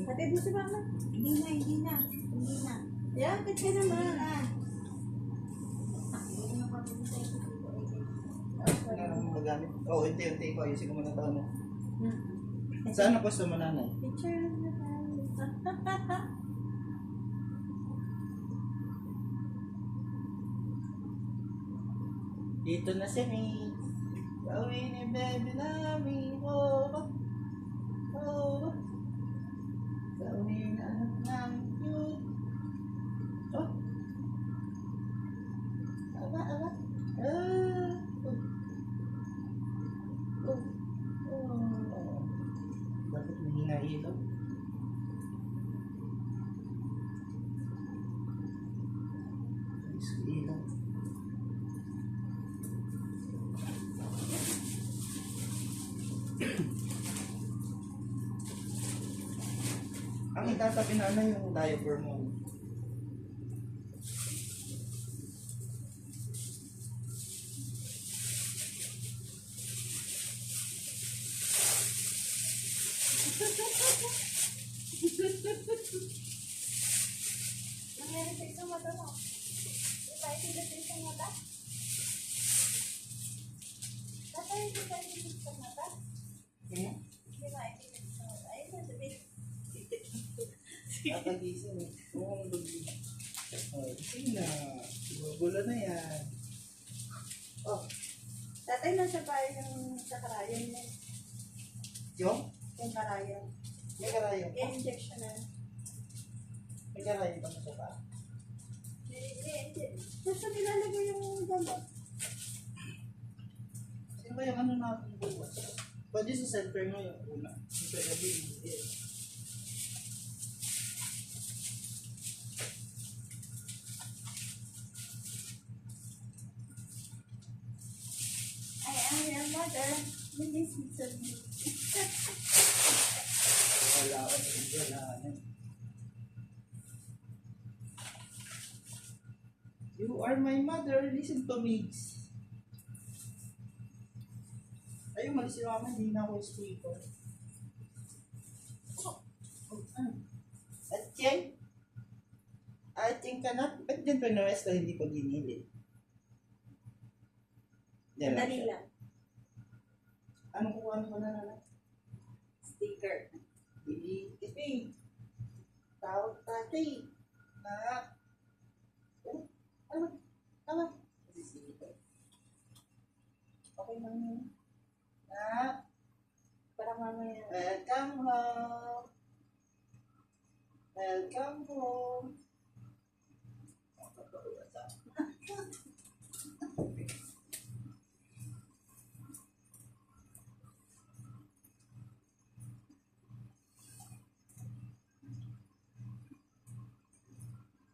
Hatid mo si Mama. Hindi na. Yan, kasi naman. Magamit. Oo, unti-unti ko. Ayusin ko muna ito, ano. Saan na pwesto mo, nanay? Picture na tayo. Dito na si May. Gawin ni baby namin. Oh, oh. Gawin na anak namin yun. Oh. Aba. Ah. Oh. Bakit mahina ito? Ilaw. Ang itatabi na ano yung diaper mo. Nangyari sa isang mata mo. Di ba ito sa isang mata? Tatay ito sa isang mata? Hmm? Di ba ito sa isang mata? Ayun na sabi. Kakagising eh. Oo, ang lubi. Oh, gising na. Gugulo na yan. Oh. Tatay nasa bahay ng sa karayan mo. Yung karayan. May karayon pa. I-injection na. May karayon pa sa pa. Basta nilalagay yung gamot. Sino ba yung ano natin bukas? Pwede sa center mo yung una. Sa gabi, hindi. I am your mother. Listen to me. Wala ako sa wala. You are my mother, listen to me. Ayun, malis si mama, hindi na ako speaker. At yan, ating kanat, ba't dyan pa na-rest na hindi pa ginilid? Dali lang. Anong kukuha ko na naman? Sticker. Bili, kasi, tawag tatay, na, Tawag. Okay lang yun. Na, Para mamaya. welcome home. Welcome home.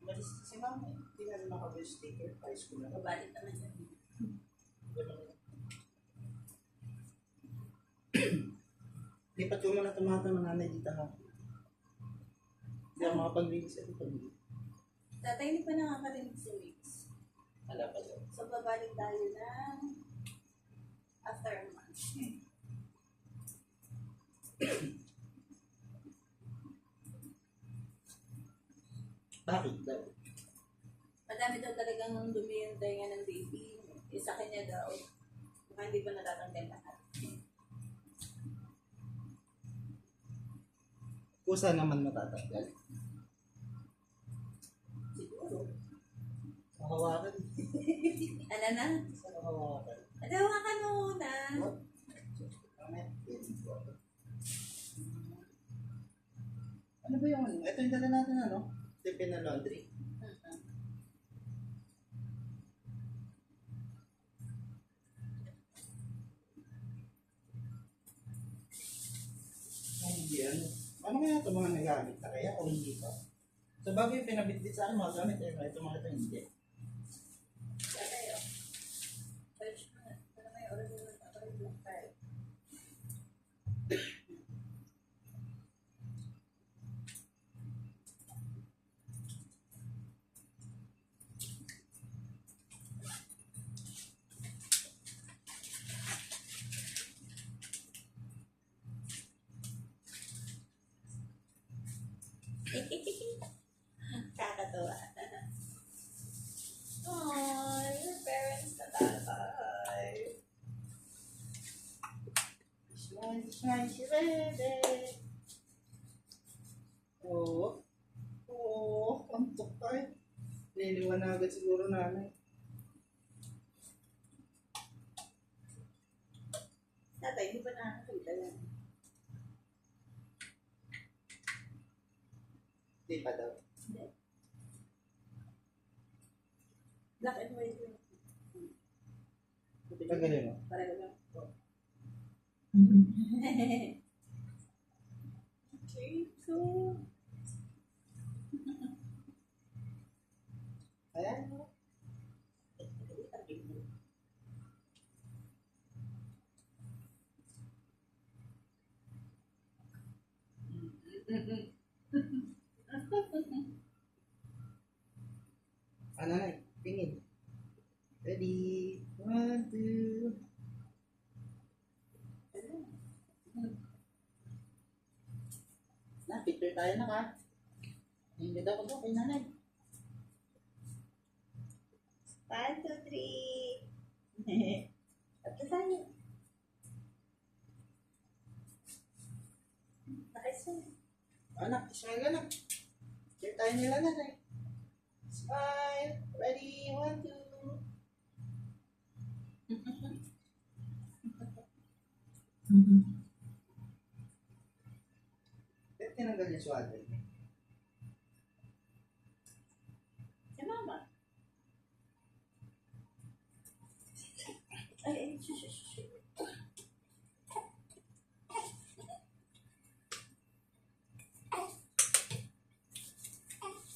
Malis si mama eh. Hindi na nakabili sticker. High school na. Babalik naman siya. Lipat ko muna tumata ng nanay dito ha. Hindi ako makapaglinis ito pag Tatay, hindi pa nakakarinig si Mix. wala pa daw. So, babalik tayo ng after a month. Bakit daw? Madami daw talagang dumi yung tainga ng baby. Sa kanya daw. Baka hindi pa natatanggal lahat. Kusa naman matatanggal. Siguro. Hawakan. Ano na? Sa hawakan. Adawa ka muna. Ano ba yung ano? Ito yung dala natin ano? Tipin na laundry. Hindi ano. Ano kaya ito mga nagamit na kaya o hindi pa? So bagay pinabitbit sa akin mga gamit eh. Ito mga ito hindi. Tatay, oh. Search mo na. Para may original black card. Kakatawa. Oh, your parents na tatay. Nice, ready. Oo. Oo, antok tayo. Niliwanagan siguro namin. Tatay, hindi ba nakakita yan? Di pa daw. Hindi. Black and white yun. Tagalin mo. Pareho lang. Okay, so... Ayan. Ano na, pingin. Ready? 1, 2. Na, picture tayo na ka. Hindi daw ko kay nanay. 1, 2, 3. At tayo. Nakisay. Anak, smile ka na. Picture tayo nila nanay. Smile. Ready? 1, 2. Ba't tinanggal yung swaddle? Si mama. Ay, shush.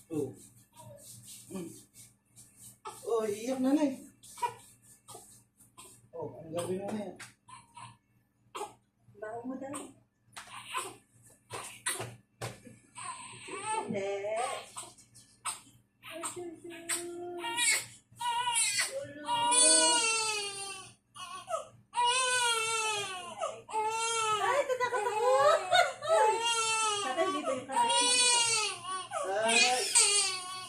Oh. Oh, iiyak nanay. Oh, anong gagawin mo ngayon? Baho mo daw. Hindi. Ay, shush. Ulo. Ay, tatakot. Tatay, dito yung karayan. Ay!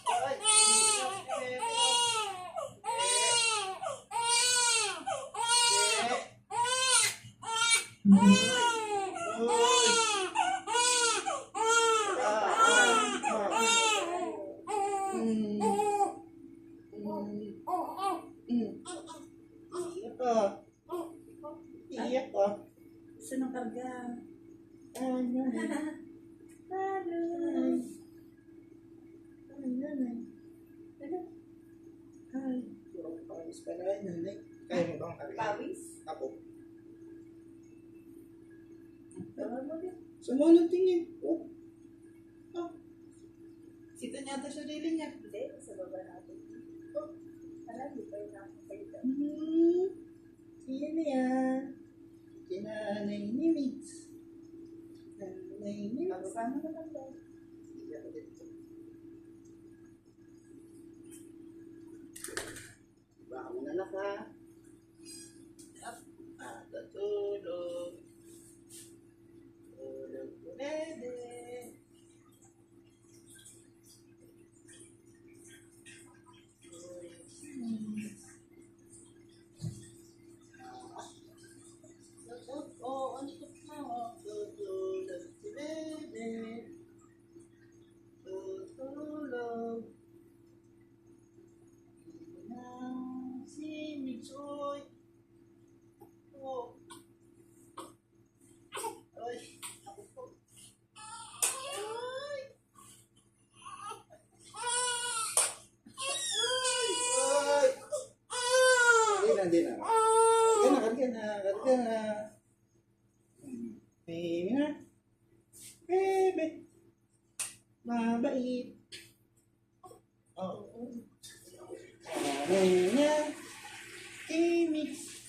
Ay! Iyak ka. Iyak ka. Gusto ng karga. Ano? Hello. Ay, puro pawis ka na nanay. Kaya mo bang karga? Pawis? Ako. Tawag mo din. Sama ng tingin. Oh. Ah. Sita niya ata sa sarili niya. Hindi, sa baba natin. Oh, alam, di pa yung nakakita. Sino yan? Si Nanay ni Mix. Nanay ni Mix. Pababa mo naman daw. Sige ako dito. Baka mo na lang ha. Up. Tutulog. Tulog pwede. Oh, ano ito pa? Tutulog si Bebe. Tutulog. Na si Mitsoy. Oh. Ay, ako po. Ay. Ay. Hindi na. Karga na. Baby na. Bebe. Mabait. Oo. Sanay na. Kimix.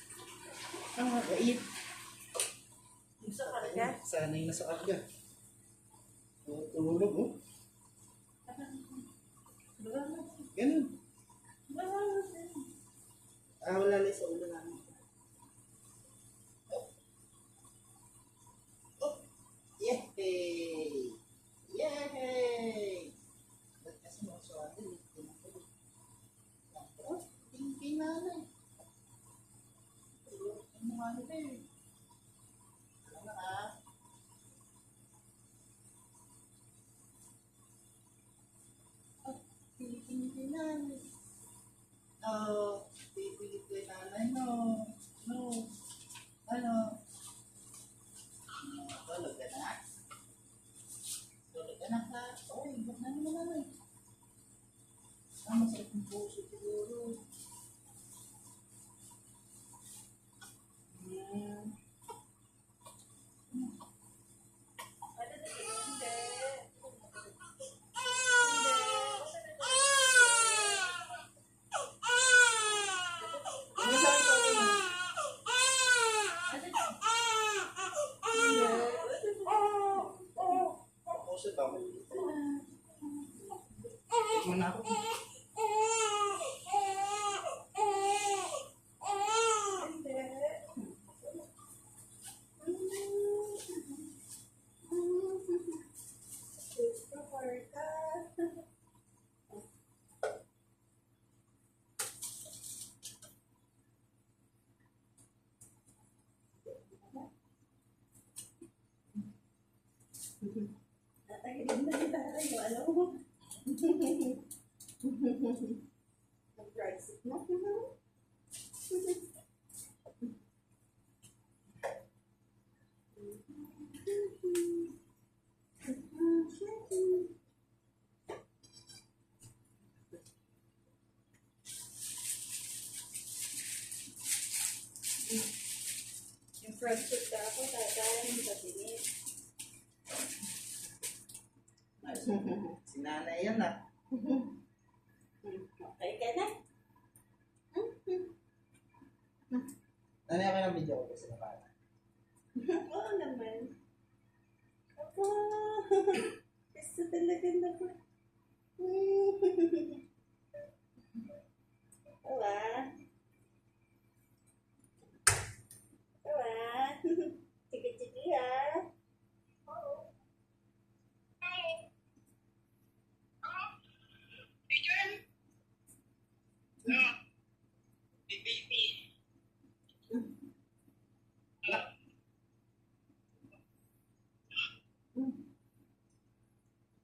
Mabait. Gusto karga? Sanay na sa karga. Tulog oh. Baba mo. Ganun. Baba mo. Wala na sa ulo namin. Oh. Oh. Yehey! Yehey! Hindi nanay. Oh, pipilit ko yung nanay, no. No. Ano? Tulog ka na? Tulog ka na ka? Uy, ba't na naman nanay? Masakit yung puso siguro. Ano sabi ko rin? Puso ba? Muna ako. Tatagilin na kita tayo, alam mo. Nag-drive sick na. Yung front foot ka ako, tatayan mo sa tinis. Si nanay yan ah. Okay ka na? Nanay ako ng video ko kasi naman. Oo naman. Ako. Gusto talaga na ko. Awa. Awa. Chiki-chiki ha.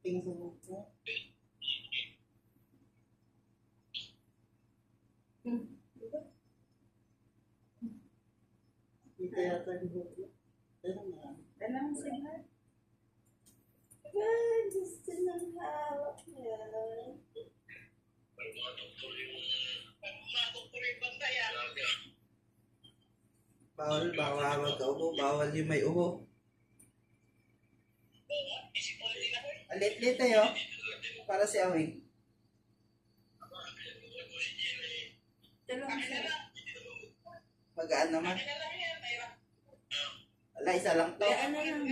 Tingin sa buko. Dito yata yung buko. Pero marami. Alam mo sila? Ay, gusto ng hawak niya. Bawal mag-ubo. Bawal yung may ubo. Alit-lit tayo. Para si Awing. Dalawang sila. Magaan naman. Wala, isa lang to. Kaya ano lang.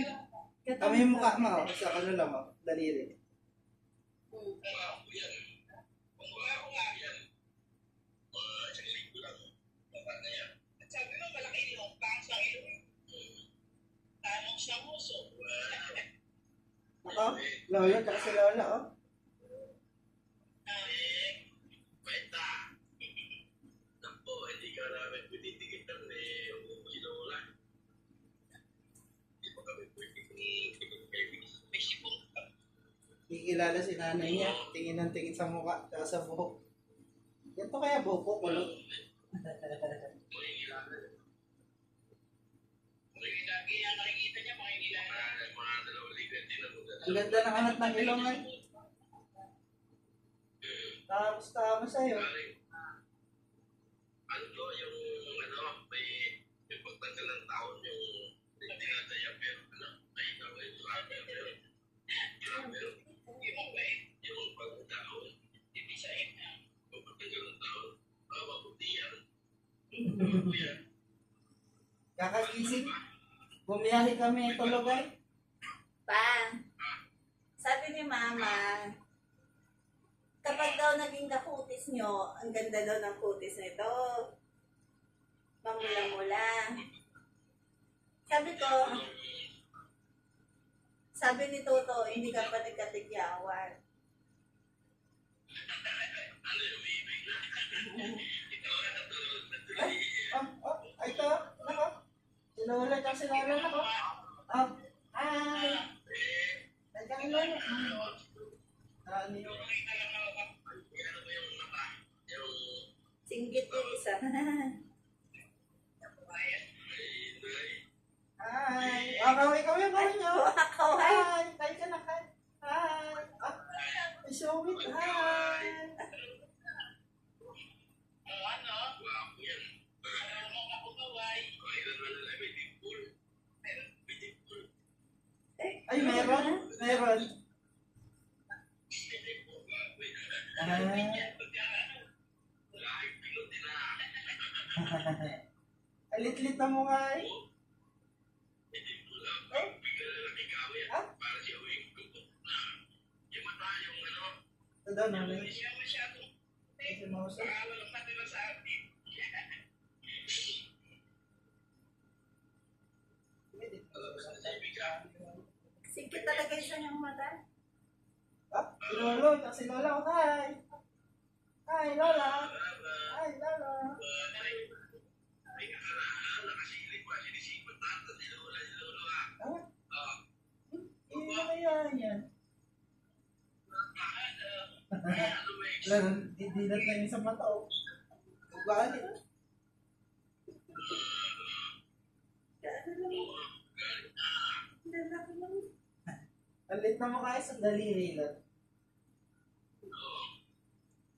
Kami yung mukha mo. Sa ano lang mo. Daliri. Ako? Lola, tsaka si Lola, oh. Kikilala si nanay niya. Tingin ng tingin sa mukha, tsaka sa buhok. Yan to kaya buhok ko, kulot. Ang ganda ng anak ng ilong ay. Tama sa'yo. Ano to, yung ano, may pagtanggal ng taon yung tinataya pero ano, ay tawag yung travel. Yung pagtaon, hindi siya yung pagtanggal ng taon, mabuti yan. Mabuti yan. Kakagising. Bumiyahe kami tulog ay. Pa, sabi ni Mama, kapag daw naging kakutis nyo, ang ganda daw ng kutis nito. Mamula-mula. Sabi ni Toto, hindi ka pa nagkatigyawan. Ano yung ibig na? Ito ang natulog na tuloy. Ay, ito. Nako. Si Lola tsaka si Lola, nako. Ay. Ay, kami Lola. Ano yung... Kaway nyo. Kaway. Hi! Hi ka na, hi! Hi! Show it, hi! Guwapo yan. Kailan na lang may dimple. May dimple. Ay, meron? Meron. May dimple. Guwapo yan. Lahat pilot din na. Alit-lit na mo nga eh. May dimple lang. Bigla na lang ikaw yan. Para siya uwing tutok na. Yung mata, yung ano. Ito daw, namin. Hindi siya masyadong Ito mo sa... walang matira sa atin. Sikit talaga yung kanyang mata. Si Lolo, ito si Lola. Hi! Hi, Lola! Hi, Lola! Ay, nakasilip pa. Sinisipat natin si Lola, si Lolo ha. Hindi na kaya yan. Ano ba yung Lalo, didilat na yun sa mata, oh. Ugali. Lalaki lang. Ang lit na mukha sa daliri lang.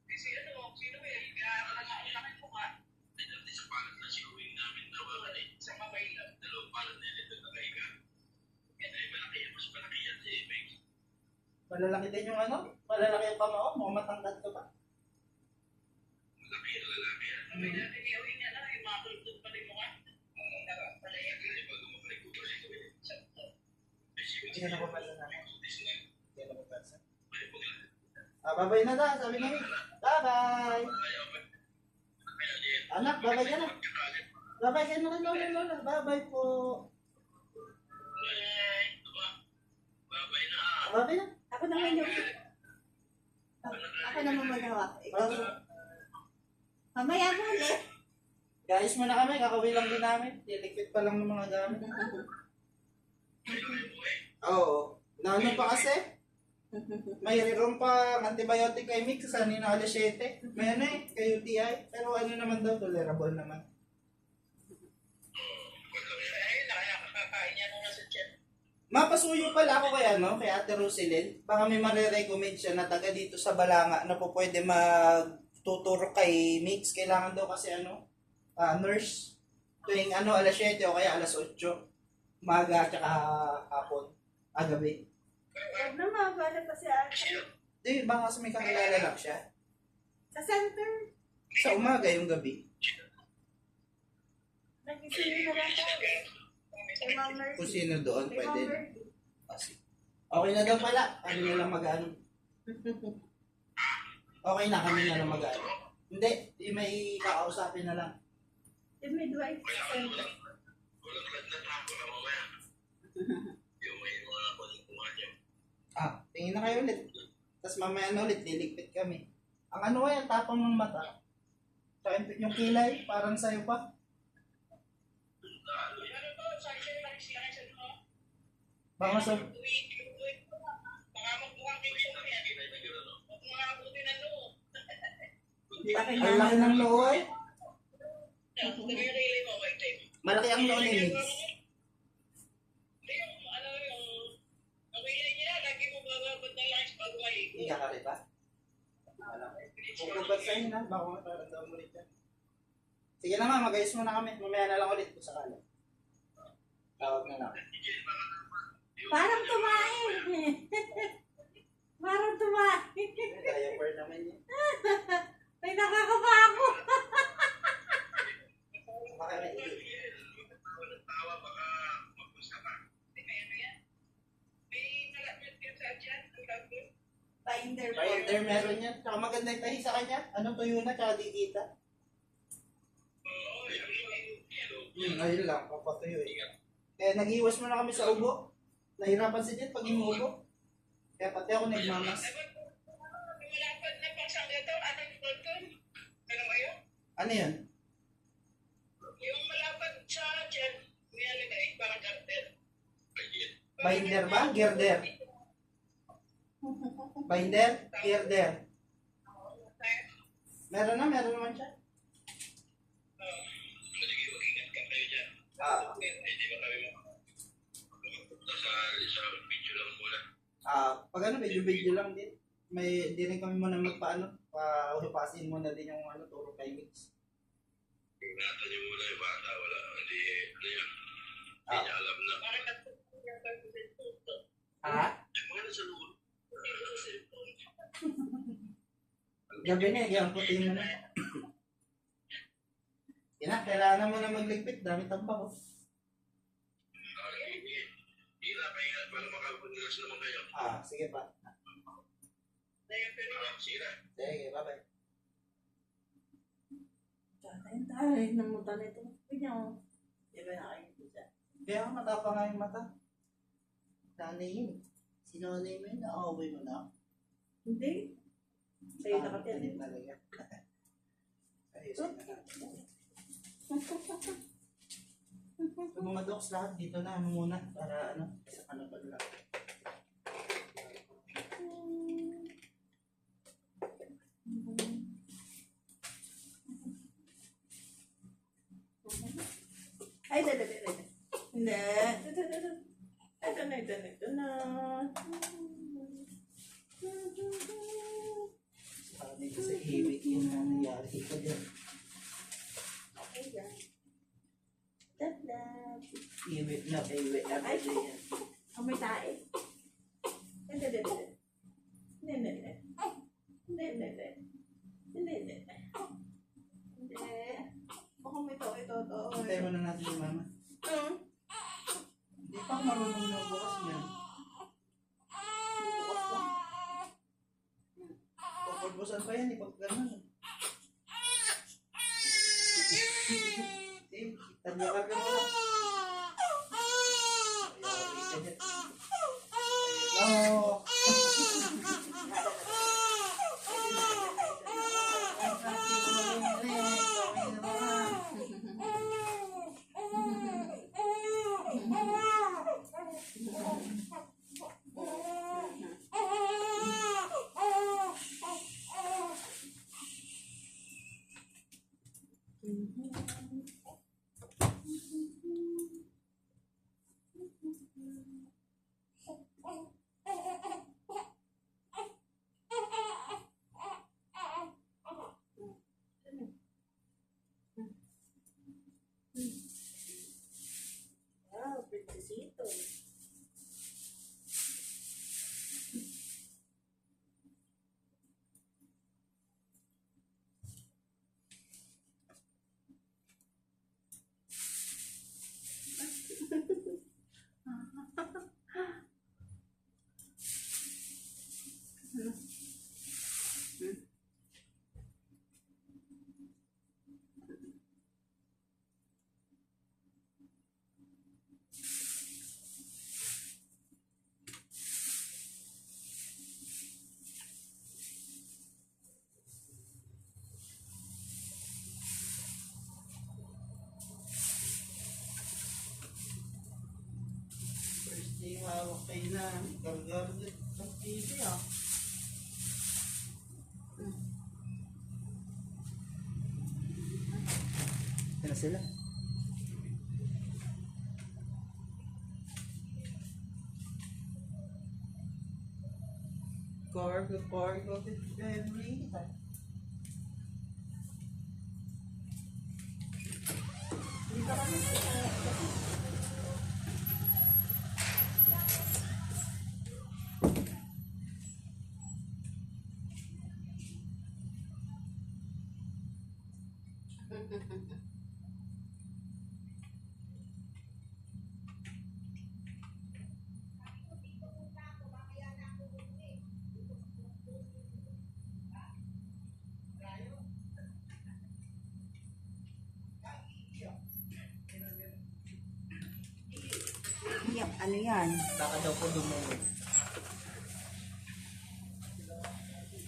kasi ano, sino ba yun? Kaya ang laki mo ka. Dati sa palat na sinuwing namin tawagan eh. Sa mamay lang. Dalawang palat na nito na kaiga. Yan ay malaki yan. Mas malaki yan si Max. Malalaki din yung ano? Malalaki yung pamao. Mukhang matangkad ka pa. Malaki yan, lalaki yan. May dati niyawing ano, yung mga tultog pa rin mo ka. Palaya ka rin pag umakalig ko kasi ko yun. Hindi ka napapansin na. Kutis na. Hindi ka napapansin. May pagla. Babay na da. Sabi namin. Bye-bye! Ayaw ba? Kaya din. Anak, babay ka na. Kakalit. Babay ka na kay Lola, Lola. Babay po. Ay, diba? Babay na. Babay na. Ako naman yung... Ako naman maghawak. Mamaya mo ulit. Guys, muna kami. Kakawin lang din namin. Lilikit pa lang ng mga gamit. Oo. Naano pa kasi? May rerom pa antibiotic kay Mix sa nina alas 7. May ano eh, kay UTI. Pero ano naman daw, tolerable naman. Mapasuyo pala ako kay ano, kay Ate Roselyn. Baka may marirecommend siya na taga dito sa Balanga na po pwede magtuturo kay Mix. Kailangan daw kasi ano, nurse. Tuwing ano, alas 7 o kaya alas 8. Umaga at saka hapon. Gabi. Huwag na mabala pa si ate. Di, baka kasi may kakilala lang siya. Sa center. Sa umaga yung gabi. Nag-isili na lang tayo. Kay Ma'am Mercy. Kung sino doon, Kay Ma'am pwede. Mercy. Kasi. Okay na daw pala. Kami na lang mag-ano. Okay na, kami na lang mag-ano. Hindi, may kakausapin na lang. Yung midwife sa center. Walang lagnat ako na mamaya. Yung may mga kunin niyo. Tingin na kayo ulit. Tapos mamaya na ulit, liligpit kami. Ang ano kaya, tapang ng mata. Tsaka yung kilay, parang sa'yo pa. Baka sa... Ang laki ng noo eh. Malaki ang noo ni Mix. Higa ka rin ba? Kung kubasahin na, baka matarandaw mo ulit yan. Sige na nga, mag-ayos muna kami. Mamaya na lang ulit kung sakala. Tawag na lang. Parang tumain. Parang tumain. Diaper naman yan. May nakakaba ako. Baka may Binder po. Binder meron yan. Tsaka maganda yung tahi sa kanya. Anong tuyo na, tsaka di kita. Ayun lang, papatuyo eh. Kaya nag-iwas muna kami sa ubo. Nahirapan si Jet pag inuubo. Kaya pati ako nagmamas. Ano yun? Yung malapad sa dyan, may ano na eh, parang kartel. Binder ba? Girder? Binder? Girder? Meron naman siya. Sige, mag-ingat ka kayo dyan. Ah. Hindi ba kami alis sa video lang muna. Pag ano, video lang din. May, di rin kami muna magpaano, pasin muna din yung ano, turo kay Mix. Ingatan niyo muna yung bata, wala, hindi, ano yan, hindi Ah. niya alam na. Mga nasa loob. Gabi na, yung putin mo na. Kailangan mo na magligpit, dami tambak. Hila, pahinga, para makapunlas naman kayo. Sige pa. Sige na. Sige, bye-bye. Tayo, namutan ito. Pinya, di ba nakikita dyan? Kaya nga matapang nga yung mata. Nanay yun. Sinanay mo yun, naaway mo na. Hindi. Sa'yo nakapit. Talaga. Ayusin na natin. Yung mga docs lahat dito na muna para ano, isa ka na lang. Ay, dada. Hindi. Ito na. Sabi ko sa hibig yung nangyari ko dyan. Okay lang. Daplap. Hibig na pwede yan. Amoy tae. Hindi. Baka may to. Antay mo na natin yung mama. Hindi pa ako marunong na bukas yan. Bukas lang. Pupulbusan pa yan, pag gano'n. Tanyakar ka mo lang. Hello! Wow, princesito. First day, hawak kayo na. Gargar ng TV ah. Yan na sila. Cargo, every time. Dito kami ano yan? Baka daw po dumulog.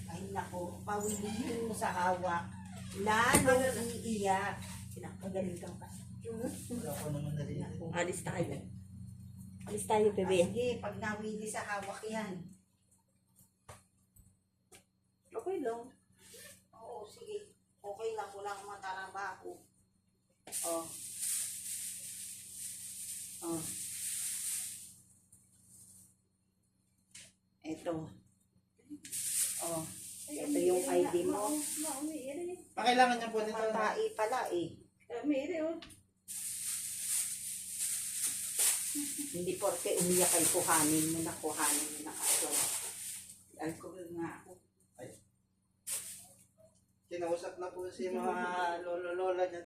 Ay nako, pawilihin mo sa hawak. Lalo iiyak. Pinakagalitan ka. Wala ko naman narinig. Alis tayo. Alis tayo, bebe. Sige, pag nawili sa hawak yan. Okay lang. Oo, sige. Okay lang, wala akong matarabaho. Oh. Oh. ito. Oh, ito yung ID mo. Kailangan niya po nito. Matai pala eh. Hindi porke umiyak ay kuhanin mo na kaso. Alcohol nga ako. Kinausap na po si mga lolo-lola niya.